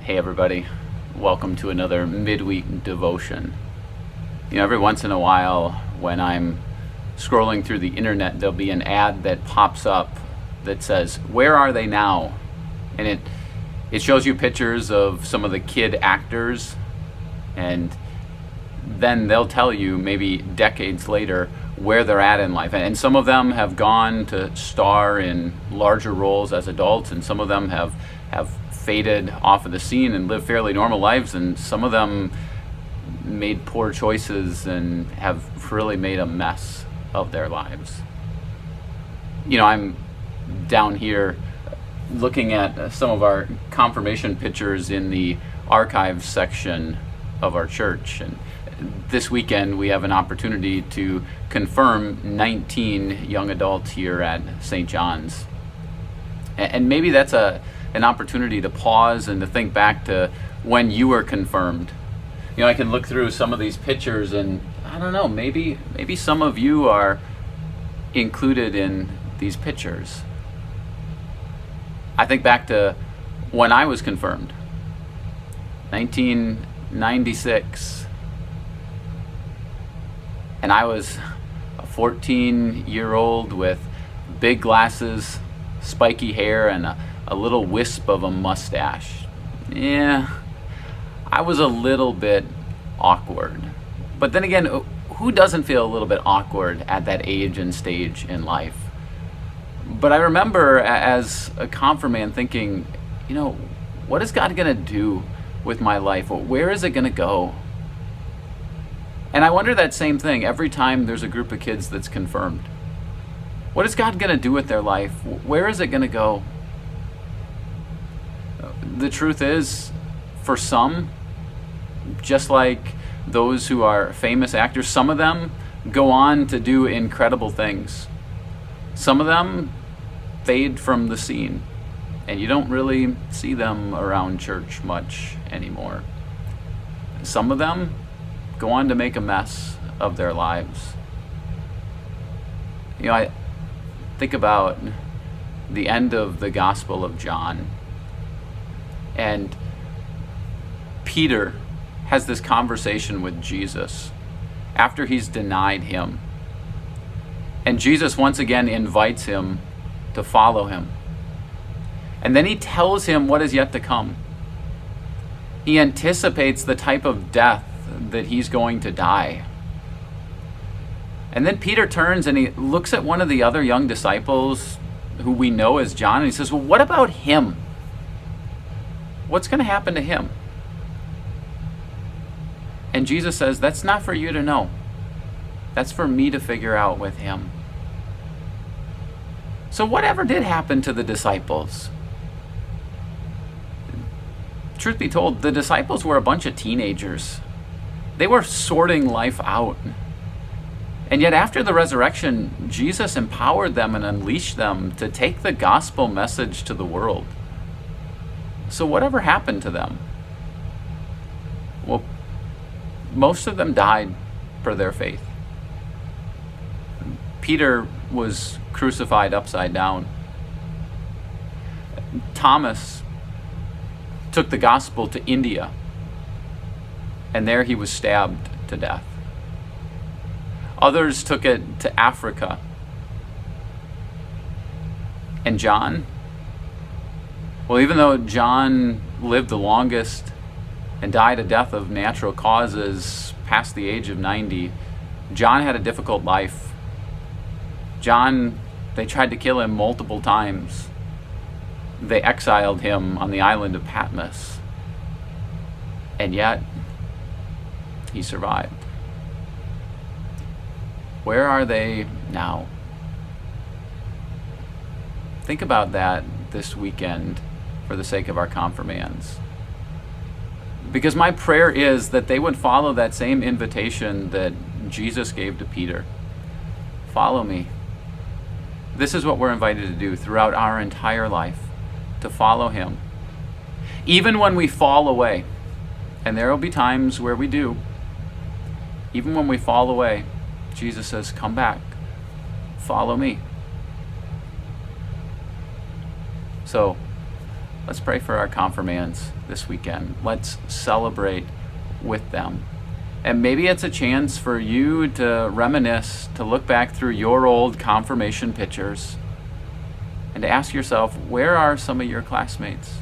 Hey everybody, welcome to another midweek devotion. Every once in a while when I'm scrolling through the internet, there'll be an ad that pops up that says, "Where are they now?" And it shows you pictures of some of the kid actors, and then they'll tell you maybe decades later where they're at in life. And some of them have gone to star in larger roles as adults, and some of them have faded off of the scene and live fairly normal lives, and some of them made poor choices and have really made a mess of their lives. I'm down here looking at some of our confirmation pictures in the archives section of our church, and this weekend we have an opportunity to confirm 19 young adults here at St. John's. And maybe that's an opportunity to pause and to think back to when you were confirmed. I can look through some of these pictures and I don't know, maybe some of you are included in these pictures. I think back to when I was confirmed, 1996. And I was a 14-year-old with big glasses, spiky hair, and a little wisp of a mustache. Yeah, I was a little bit awkward. But then again, who doesn't feel a little bit awkward at that age and stage in life? But I remember as a confirmand thinking, what is God going to do with my life? Where is it going to go? And I wonder that same thing every time there's a group of kids that's confirmed. What is God going to do with their life? Where is it going to go? The truth is, for some, just like those who are famous actors, some of them go on to do incredible things. Some of them fade from the scene, and you don't really see them around church much anymore. Some of them go on to make a mess of their lives. I think about the end of the Gospel of John, and Peter has this conversation with Jesus after he's denied him. And Jesus once again invites him to follow him. And then he tells him what is yet to come. He anticipates the type of death that he's going to die. And then Peter turns and he looks at one of the other young disciples who we know as John, and he says, "Well, what about him? What's going to happen to him?" And Jesus says, "That's not for you to know. That's for me to figure out with him." So whatever did happen to the disciples? Truth be told, the disciples were a bunch of teenagers. They were sorting life out. And yet after the resurrection, Jesus empowered them and unleashed them to take the gospel message to the world. So whatever happened to them? Well, most of them died for their faith. Peter was crucified upside down. Thomas took the gospel to India, and there he was stabbed to death. Others took it to Africa. And John? Well, even though John lived the longest and died a death of natural causes past the age of 90, John had a difficult life. John, they tried to kill him multiple times. They exiled him on the island of Patmos. And yet, he survived. Where are they now? Think about that this weekend for the sake of our confirmands. Because my prayer is that they would follow that same invitation that Jesus gave to Peter. Follow me. This is what we're invited to do throughout our entire life, to follow him. Even when we fall away, and there will be times where we do, even when we fall away, Jesus says, "Come back, follow me." So let's pray for our confirmands this weekend. Let's celebrate with them. And maybe it's a chance for you to reminisce, to look back through your old confirmation pictures and to ask yourself, where are some of your classmates?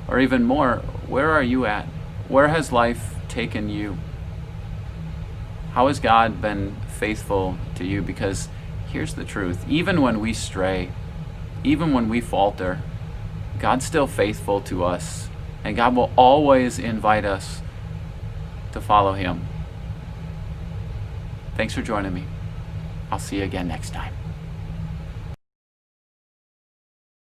Or even more, where are you at? Where has life taken you? How has God been faithful to you? Because here's the truth. Even when we stray, even when we falter, God's still faithful to us. And God will always invite us to follow Him. Thanks for joining me. I'll see you again next time.